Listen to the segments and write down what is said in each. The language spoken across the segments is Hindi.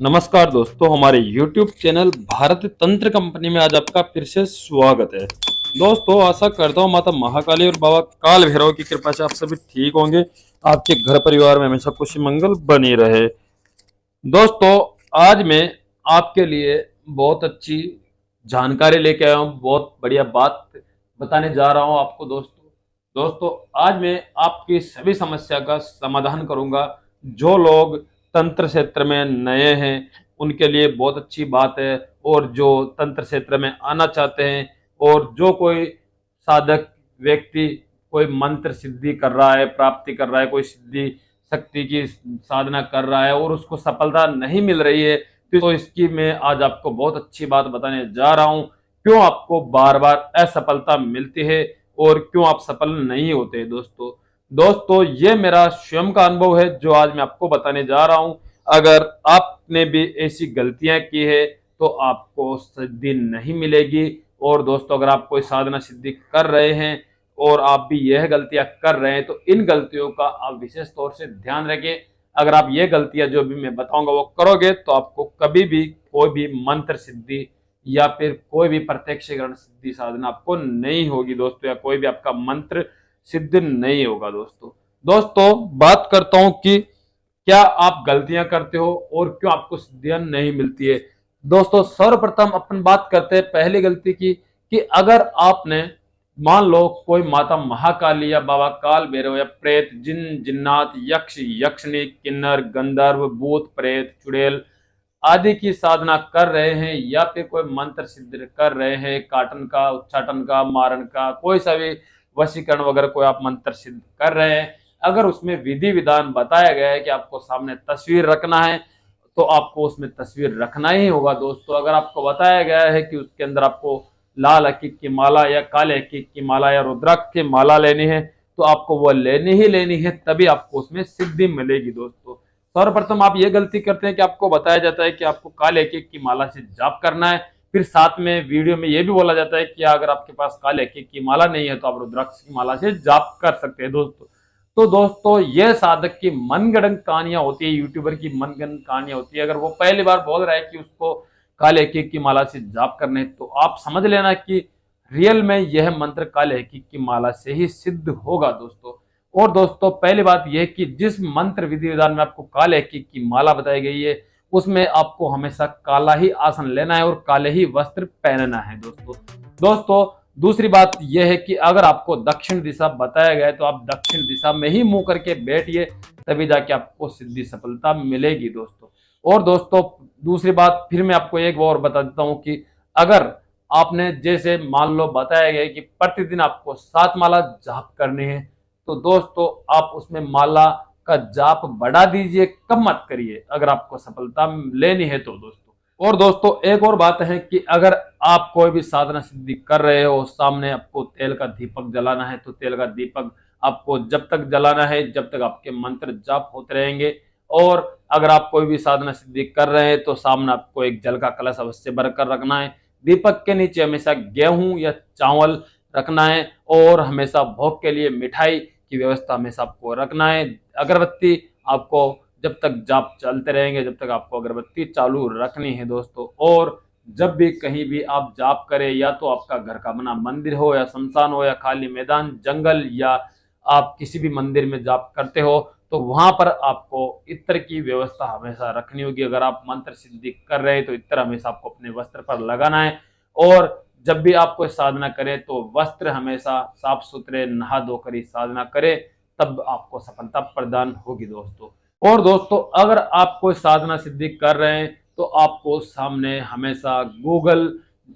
नमस्कार दोस्तों, हमारे YouTube चैनल भारत तंत्र कंपनी में आज आपका फिर से स्वागत है। दोस्तों, आशा करता हूँ माता महाकाली और बाबा काल भैरव की कृपा से आप सभी ठीक होंगे। आपके घर परिवार में हमेशा खुशी मंगल बनी रहे। दोस्तों, आज मैं आपके लिए बहुत अच्छी जानकारी लेके आया हूँ, बहुत बढ़िया बात बताने जा रहा हूँ आपको। दोस्तों, आज मैं आपकी सभी समस्या का समाधान करूंगा। जो लोग तंत्र क्षेत्र में नए हैं उनके लिए बहुत अच्छी बात है, और जो तंत्र क्षेत्र में आना चाहते हैं और जो कोई साधक व्यक्ति कोई मंत्र सिद्धि कर रहा है, प्राप्ति कर रहा है, कोई सिद्धि शक्ति की साधना कर रहा है और उसको सफलता नहीं मिल रही है, तो इसकी मैं आज आपको बहुत अच्छी बात बताने जा रहा हूं। क्यों आपको बार बार असफलता मिलती है और क्यों आप सफल नहीं होते। दोस्तों, ये मेरा स्वयं का अनुभव है जो आज मैं आपको बताने जा रहा हूं। अगर आपने भी ऐसी गलतियां की है तो आपको सिद्धि नहीं मिलेगी। और दोस्तों, अगर आप कोई साधना सिद्धि कर रहे हैं और आप भी यह गलतियां कर रहे हैं तो इन गलतियों का आप विशेष तौर से ध्यान रखें। अगर आप ये गलतियां जो भी मैं बताऊंगा वो करोगे तो आपको कभी भी कोई भी मंत्र सिद्धि या फिर कोई भी प्रत्यक्षीकरण सिद्धि साधना आपको नहीं होगी दोस्तों, या कोई भी आपका मंत्र सिद्ध नहीं होगा। दोस्तों, बात करता हूं कि क्या आप गलतियां करते हो और क्यों आपको सिद्धियां नहीं मिलती है। दोस्तों, सर्वप्रथम अपन बात करते हैं पहली गलती की, कि अगर आपने मान लो कोई माता महाकाली या बाबा काल भैरव या प्रेत, जिन जिन्नात, यक्ष यक्षिणी, किन्नर, गंधर्व, भूत प्रेत, चुड़ैल आदि की साधना कर रहे हैं, या फिर कोई मंत्र सिद्ध कर रहे हैं, काटन का, उच्चाटन का, मारण का, कोई सा भी वशीकरण वगैरह कोई आप मंत्र सिद्ध कर रहे हैं, अगर उसमें विधि विधान बताया गया है कि आपको सामने तस्वीर रखना है तो आपको उसमें तस्वीर रखना ही होगा। दोस्तों, अगर आपको बताया गया है कि उसके अंदर आपको लाल हकीक की माला या काले हकीक की माला या रुद्राक्ष की माला लेनी है तो आपको वो लेनी ही लेनी है, तभी आपको उसमें सिद्धि मिलेगी। दोस्तों, सर्वप्रथम आप ये गलती करते हैं कि आपको बताया जाता है कि आपको काले हकीक की माला से जाप करना है, फिर साथ में वीडियो में ये भी बोला जाता है कि अगर आपके पास काले हकीक की माला नहीं है तो आप रुद्राक्ष की माला से जाप कर सकते हैं। दोस्तों, ये साधक की मनगढ़ंत कहानियां होती है, यूट्यूबर की मनगढ़ंत कहानियां होती है। अगर वो पहली बार बोल रहा है कि उसको काले हकीक की माला से जाप करने, तो आप समझ लेना कि रियल में यह मंत्र काले हकीक की माला से ही सिद्ध होगा। और दोस्तों, पहली बात यह कि जिस मंत्र विधि विधान में आपको काले हकीक की माला बताई गई है उसमें आपको हमेशा काला ही आसन लेना है और काले ही वस्त्र पहनना है। दोस्तों, दूसरी बात यह है कि अगर आपको दक्षिण दिशा बताया गया है तो आप दक्षिण दिशा में ही मुंह करके बैठिए, तभी जाके आपको सिद्धि सफलता मिलेगी। और दोस्तों, दूसरी बात फिर मैं आपको एक और बता देता हूं कि अगर आपने जैसे मान लो बताया गया है कि प्रतिदिन आपको 7 माला जाप करनी है, तो दोस्तों आप उसमें माला का जाप बढ़ा दीजिए, कम मत करिए अगर आपको सफलता लेनी है तो। और दोस्तों, एक और बात है कि अगर आप कोई भी साधना सिद्धि कर रहे हो, सामने आपको तेल का दीपक जलाना है तो तेल का दीपक आपको जब तक जलाना है जब तक आपके मंत्र जाप होते रहेंगे। और अगर आप कोई भी साधना सिद्धि कर रहे हैं तो सामने आपको एक जल का कलश अवश्य भरकर रखना है। दीपक के नीचे हमेशा गेहूं या चावल रखना है, और हमेशा भोग के लिए मिठाई की व्यवस्था हमेशा आपको रखना है। अगरबत्ती आपको जब तक जाप चलते रहेंगे जब तक आपको अगरबत्ती चालू रखनी है। दोस्तों, और जब भी कहीं भी आप जाप करें, या तो आपका घर का बना मंदिर हो या शमशान हो या खाली मैदान, जंगल, या आप किसी भी मंदिर में जाप करते हो तो वहां पर आपको इत्र की व्यवस्था हमेशा रखनी होगी। अगर आप मंत्र सिद्धि कर रहे हैं तो इत्र हमेशा आपको अपने वस्त्र पर लगाना है, और जब भी आप कोई साधना करें तो वस्त्र हमेशा साफ सुथरे नहा धोकर ही साधना करें, तब आपको सफलता प्रदान होगी। और दोस्तों, अगर आप कोई साधना सिद्धि कर रहे हैं तो आपको सामने हमेशा गूगल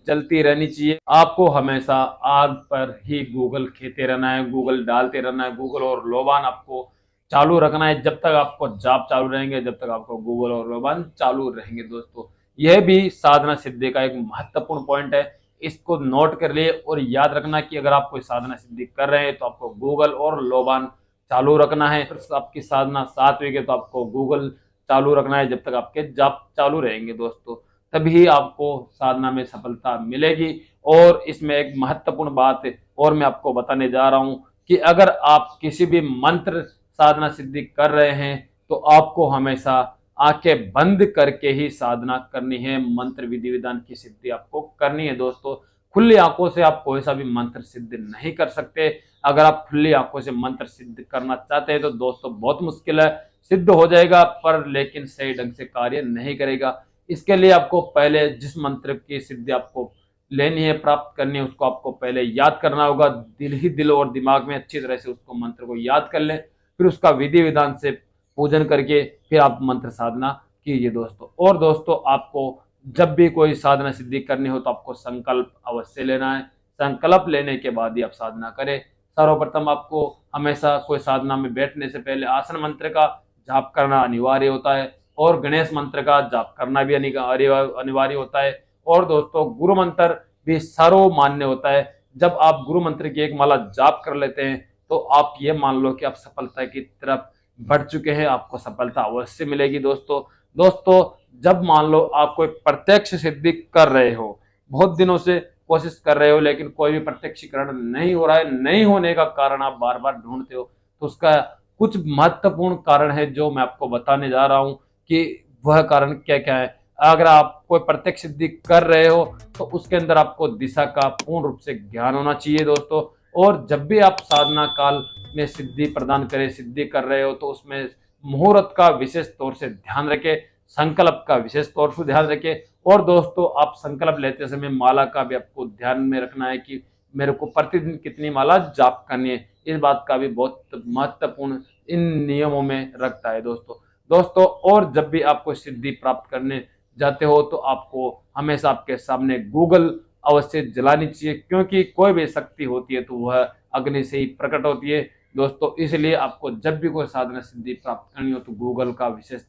चलती रहनी चाहिए। आपको हमेशा आग पर ही गूगल खेते रहना है, गूगल डालते रहना है। गूगल और लोबान आपको चालू रखना है, जब तक आपको जाप चालू रहेंगे जब तक आपको गूगल और लोबान चालू रहेंगे। दोस्तों, यह भी साधना सिद्धि का एक महत्वपूर्ण पॉइंट है, इसको नोट कर लिए और याद रखना कि अगर आप कोई साधना सिद्धि कर रहे हैं तो आपको गूगल और लोबान चालू रखना है। आपकी साधना सात्विक है तो आपको गूगल चालू रखना है जब तक आपके जाप चालू रहेंगे। दोस्तों, तभी आपको साधना में सफलता मिलेगी। और इसमें एक महत्वपूर्ण बात है और मैं आपको बताने जा रहा हूं कि अगर आप किसी भी मंत्र साधना सिद्धि कर रहे हैं तो आपको हमेशा आंखें बंद करके ही साधना करनी है। मंत्र विधि विधान की सिद्धि आपको करनी है दोस्तों। खुली आंखों से आप कोई सा भी मंत्र सिद्ध नहीं कर सकते। अगर आप खुली आंखों से मंत्र सिद्ध करना चाहते हैं तो दोस्तों बहुत मुश्किल है, सिद्ध हो जाएगा पर लेकिन सही ढंग से कार्य नहीं करेगा। इसके लिए आपको पहले जिस मंत्र की सिद्धि आपको लेनी है, प्राप्त करनी है, उसको आपको पहले याद करना होगा। दिल और दिमाग में अच्छी तरह से उसको मंत्र को याद कर लें, फिर उसका विधि विधान से पूजन करके फिर आप मंत्र साधना कीजिए दोस्तों। और दोस्तों आपको जब भी कोई साधना सिद्धि करनी हो तो आपको संकल्प अवश्य लेना है। संकल्प लेने के बाद ही आप साधना करें। सर्वप्रथम आपको हमेशा कोई साधना में बैठने से पहले आसन मंत्र का जाप करना अनिवार्य होता है और गणेश मंत्र का जाप करना भी अनिवार्य होता है। और दोस्तों गुरु मंत्र भी सर्वमान्य होता है। जब आप गुरु मंत्र की एक माला जाप कर लेते हैं तो आप ये मान लो कि आप सफलता की तरफ बढ़ चुके हैं, आपको सफलता अवश्य मिलेगी दोस्तों जब मान लो आप कोई प्रत्यक्ष सिद्धि कर रहे हो, बहुत दिनों से कोशिश कर रहे हो लेकिन कोई भी प्रत्यक्षीकरण नहीं हो रहा है, नहीं होने का कारण आप बार बार ढूंढते हो, तो उसका कुछ महत्वपूर्ण कारण है जो मैं आपको बताने जा रहा हूं कि वह कारण क्या क्या है। अगर आप कोई प्रत्यक्ष सिद्धि कर रहे हो तो उसके अंदर आपको दिशा का पूर्ण रूप से ज्ञान होना चाहिए दोस्तों। और जब भी आप साधना काल में सिद्धि प्रदान करें, सिद्धि कर रहे हो, तो उसमें मुहूर्त का विशेष तौर से ध्यान रखें, संकल्प का विशेष तौर से ध्यान रखें। और दोस्तों आप संकल्प लेते समय माला का भी आपको ध्यान में रखना है कि मेरे को प्रतिदिन कितनी माला जाप करनी है। इस बात का भी बहुत महत्वपूर्ण इन नियमों में रखता है दोस्तों। और जब भी आपको सिद्धि प्राप्त करने जाते हो तो आपको हमेशा आपके सामने गूगल अवश्य जलानी चाहिए, क्योंकि कोई भी शक्ति होती है तो वह अग्नि से ही प्रकट होती है दोस्तों। इसलिए आपको जब भी कोई साधना सिद्धि प्राप्त करनी हो तो गूगल का विशेष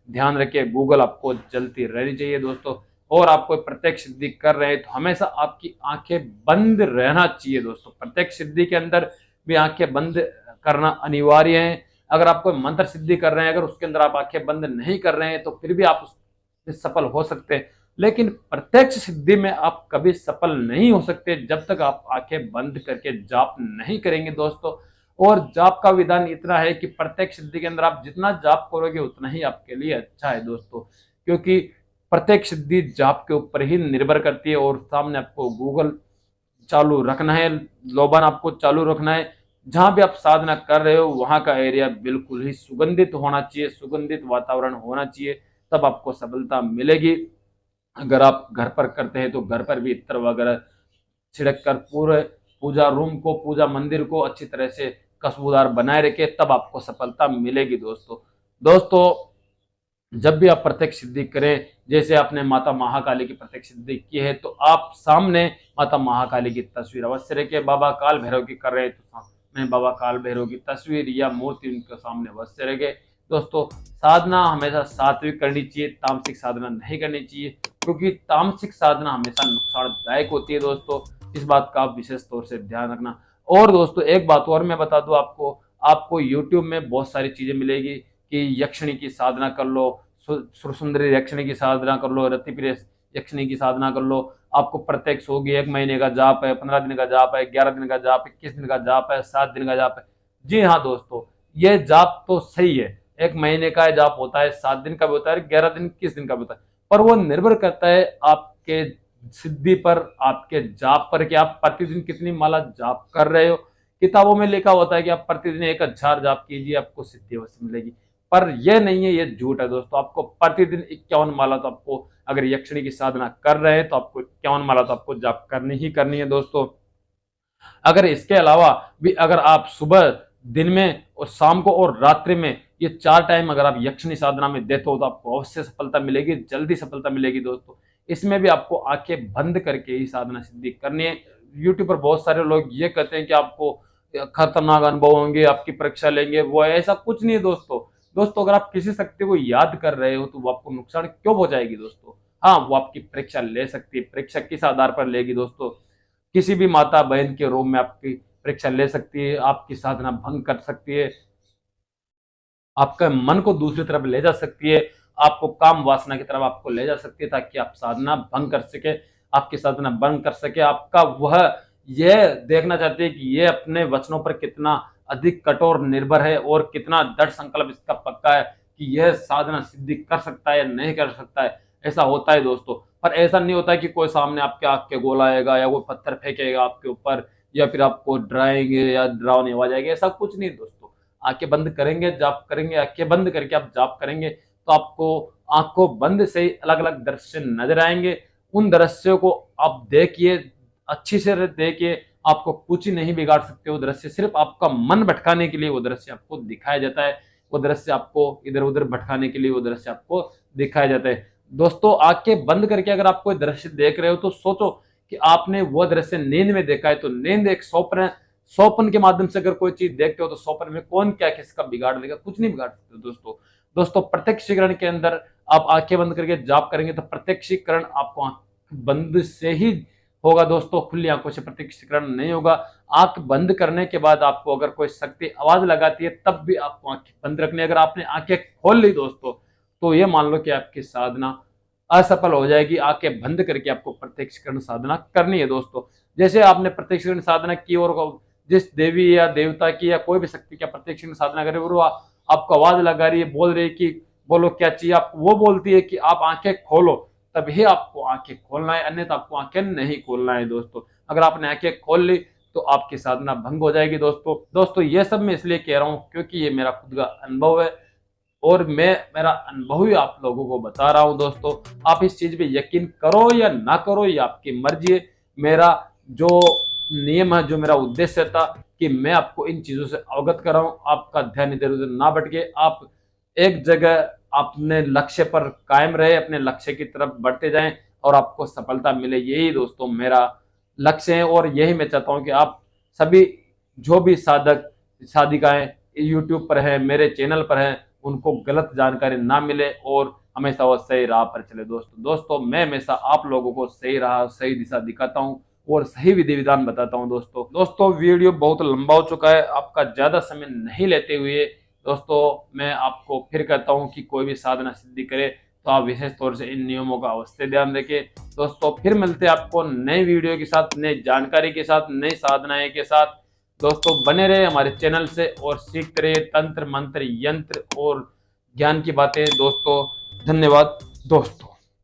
ध्यान रखिए, गूगल आपको जलती रहनी चाहिए दोस्तों। और आप कोई प्रत्यक्ष सिद्धि कर रहे हैं तो हमेशा आपकी आंखें बंद रहना चाहिए दोस्तों। प्रत्यक्ष सिद्धि के अंदर भी आंखें बंद करना अनिवार्य है। अगर आप कोई मंत्र सिद्धि कर रहे हैं, अगर उसके अंदर आप आंखें बंद नहीं कर रहे हैं तो फिर भी आप उसमें सफल हो सकते हैं, लेकिन प्रत्यक्ष सिद्धि में आप कभी सफल नहीं हो सकते जब तक आप आंखें बंद करके जाप नहीं करेंगे दोस्तों। और जाप का विधान इतना है कि प्रत्यक्ष सिद्धि के अंदर आप जितना जाप करोगे उतना ही आपके लिए अच्छा है दोस्तों, क्योंकि प्रत्यक्ष सिद्धि जाप के ऊपर ही निर्भर करती है। और सामने आपको गूगल चालू रखना है, लोबान आपको चालू रखना है। जहां भी आप साधना कर रहे हो वहां का एरिया बिल्कुल ही सुगंधित होना चाहिए, सुगंधित वातावरण होना चाहिए, तब आपको सफलता मिलेगी। अगर आप घर पर करते हैं तो घर पर भी इत्र वगैरह छिड़क कर पूरे पूजा रूम को, पूजा मंदिर को अच्छी तरह से खुशबूदार बनाए रखे, तब आपको सफलता मिलेगी दोस्तों जब भी आप प्रत्यक्ष सिद्धि करें, जैसे आपने माता महाकाली की प्रत्यक्ष सिद्धि की है तो आप सामने माता महाकाली की तस्वीर अवश्य रखें। बाबा काल भैरव की कर रहे हैं तो सामने बाबा काल भैरव की तस्वीर या मूर्ति उनके सामने अवश्य रखे दोस्तों। साधना हमेशा सात्विक करनी चाहिए, तामसिक साधना नहीं करनी चाहिए, क्योंकि तामसिक साधना हमेशा नुकसानदायक होती है दोस्तों। इस बात का आप विशेष तौर से ध्यान रखना। और दोस्तों एक बात और मैं बता दूं आपको YouTube में बहुत सारी चीजें मिलेगी कि यक्षिणी की साधना कर लो, सुरसुंदरी यक्षिणी की साधना कर लो, रतिप्रिय यक्षिणी की साधना कर लो, आपको प्रत्यक्ष होगी। 1 महीने का जाप है, 15 दिन का जाप है, 11 दिन का जाप है, 21 दिन का जाप है, 7 दिन का जाप है। जी हाँ दोस्तों, ये जाप तो सही है, 1 महीने का जाप होता है, 7 दिन का भी होता है, 11 दिन 21 दिन का भी होता है, पर वो निर्भर करता है आपके सिद्धि पर, आपके जाप पर कि आप प्रतिदिन कितनी माला जाप कर रहे हो। किताबों में लिखा होता है कि आप प्रतिदिन 1000 जाप कीजिए आपको सिद्धि अवश्य मिलेगी, पर यह नहीं है, ये झूठ है दोस्तों। आपको प्रतिदिन 51 माला तो आपको, अगर यक्षिणी की साधना कर रहे हैं तो आपको 51 माला तो आपको जाप करनी ही करनी है दोस्तों। अगर इसके अलावा भी अगर आप सुबह, दिन में और शाम को और रात्रि में ये 4 टाइम अगर आप यक्षिणी साधना में देते हो तो आपको अवश्य सफलता मिलेगी, जल्दी सफलता मिलेगी दोस्तों। इसमें भी आपको आंखें बंद करके ही साधना सिद्धि करनी है। यूट्यूब पर बहुत सारे लोग ये कहते हैं कि आपको खतरनाक अनुभव होंगे, आपकी परीक्षा लेंगे, वो ऐसा कुछ नहीं है दोस्तों अगर आप किसी शक्ति को याद कर रहे हो तो वो आपको नुकसान क्यों पहुंचाएगी दोस्तों। हाँ, वो आपकी परीक्षा ले सकती है। परीक्षा किस आधार पर लेगी दोस्तों? किसी भी माता बहन के रूप में आपकी परीक्षा ले सकती है, आपकी साधना भंग कर सकती है, आपका मन को दूसरी तरफ ले जा सकती है, आपको काम वासना की तरफ आपको ले जा सकती है, ताकि आप साधना भंग कर सके, आपकी साधना भंग कर सके। आपका वह यह देखना चाहते हैं कि ये अपने वचनों पर कितना अधिक कठोर निर्भर है और कितना दृढ़ संकल्प इसका पक्का है, कि यह साधना सिद्धि कर सकता है या नहीं कर सकता है। ऐसा होता है दोस्तों, पर ऐसा नहीं होता कि कोई सामने आपके आग के गोला आएगा या कोई पत्थर फेंकेगा आपके ऊपर या फिर आपको डराएंगे या डरावनी आवाज आएगी, ऐसा कुछ नहीं दोस्तों। आंखें बंद करेंगे, जाप करेंगे, आंखें बंद करके आप जाप करेंगे तो आपको आंखों बंद से ही अलग अलग दृश्य नजर आएंगे। उन दृश्यों को आप देखिए, अच्छी से देखिए, आपको कुछ नहीं बिगाड़ सकते वो दृश्य, सिर्फ आपका मन भटकाने के लिए वो दृश्य आपको दिखाया जाता है। वो दृश्य आपको इधर उधर भटकाने के लिए वो दृश्य आपको दिखाया जाता है। दोस्तों आंखें बंद करके अगर आप कोई दृश्य देख रहे हो तो सोचो कि आपने वो दृश्य नींद में देखा है, तो नींद एक स्वप्न है। स्वप्न के माध्यम से अगर कोई चीज देखते हो तो स्वप्न में कौन क्या किसका बिगाड़ देगा, कुछ नहीं बिगाड़ सकते दोस्तों। दोस्तों प्रत्यक्षीकरण के अंदर आप आंखें बंद करके जाप करेंगे तो प्रत्यक्षीकरण आपको आंख बंद से ही होगा दोस्तों, खुली आंखों से प्रत्यक्षीकरण नहीं होगा। आंख बंद करने के बाद आपको अगर कोई शक्ति आवाज लगाती है तब भी आपको आंखें बंद रखनी है। अगर आपने आंखें खोल ली दोस्तों तो ये मान लो कि आपकी साधना असफल हो जाएगी। आंखें बंद करके आपको प्रत्यक्षीकरण साधना करनी है दोस्तों। जैसे आपने प्रत्यक्षीकरण साधना की और जिस देवी या देवता की या कोई भी शक्ति का प्रत्यक्षीकरण साधना करे, वो आपको आवाज लगा रही है, बोल रही है कि बोलो क्या चाहिए, आप वो बोलती है कि आप आंखें खोलो, तभी आपको आंखें खोलना है, अन्यथा आपको आंखें नहीं खोलना है दोस्तों। अगर आपने आंखें खोल ली तो आपकी साधना भंग हो जाएगी दोस्तों ये सब मैं इसलिए कह रहा हूं क्योंकि ये मेरा खुद का अनुभव है और मेरा अनुभव ही आप लोगों को बता रहा हूं दोस्तों। आप इस चीज पे यकीन करो या ना करो ये आपकी मर्जी है। मेरा जो नियम है, जो मेरा उद्देश्य था कि मैं आपको इन चीजों से अवगत कराऊं, आपका ध्यान इधर उधर ना भटके, आप एक जगह अपने लक्ष्य पर कायम रहे, अपने लक्ष्य की तरफ बढ़ते जाएं और आपको सफलता मिले। यही दोस्तों मेरा लक्ष्य है और यही मैं चाहता हूं कि आप सभी जो भी साधक साधिकाएं यूट्यूब पर है, मेरे चैनल पर है, उनको गलत जानकारी ना मिले और हमेशा वो सही राह पर चले दोस्तों मैं हमेशा आप लोगों को सही राह सही दिशा दिखाता हूं और सही विधि विधान बताता हूं दोस्तों वीडियो बहुत लंबा हो चुका है, आपका ज्यादा समय नहीं लेते हुए दोस्तों मैं आपको फिर कहता हूं कि कोई भी साधना सिद्धि करे तो आप विशेष तौर से इन नियमों का अवश्य ध्यान रखें दोस्तों। फिर मिलते हैं आपको नई वीडियो के साथ, नई जानकारी के साथ, नई साधनाएं के साथ। दोस्तों बने रहे हमारे चैनल से और सीखते रहे तंत्र मंत्र यंत्र और ज्ञान की बातें दोस्तों। धन्यवाद दोस्तों।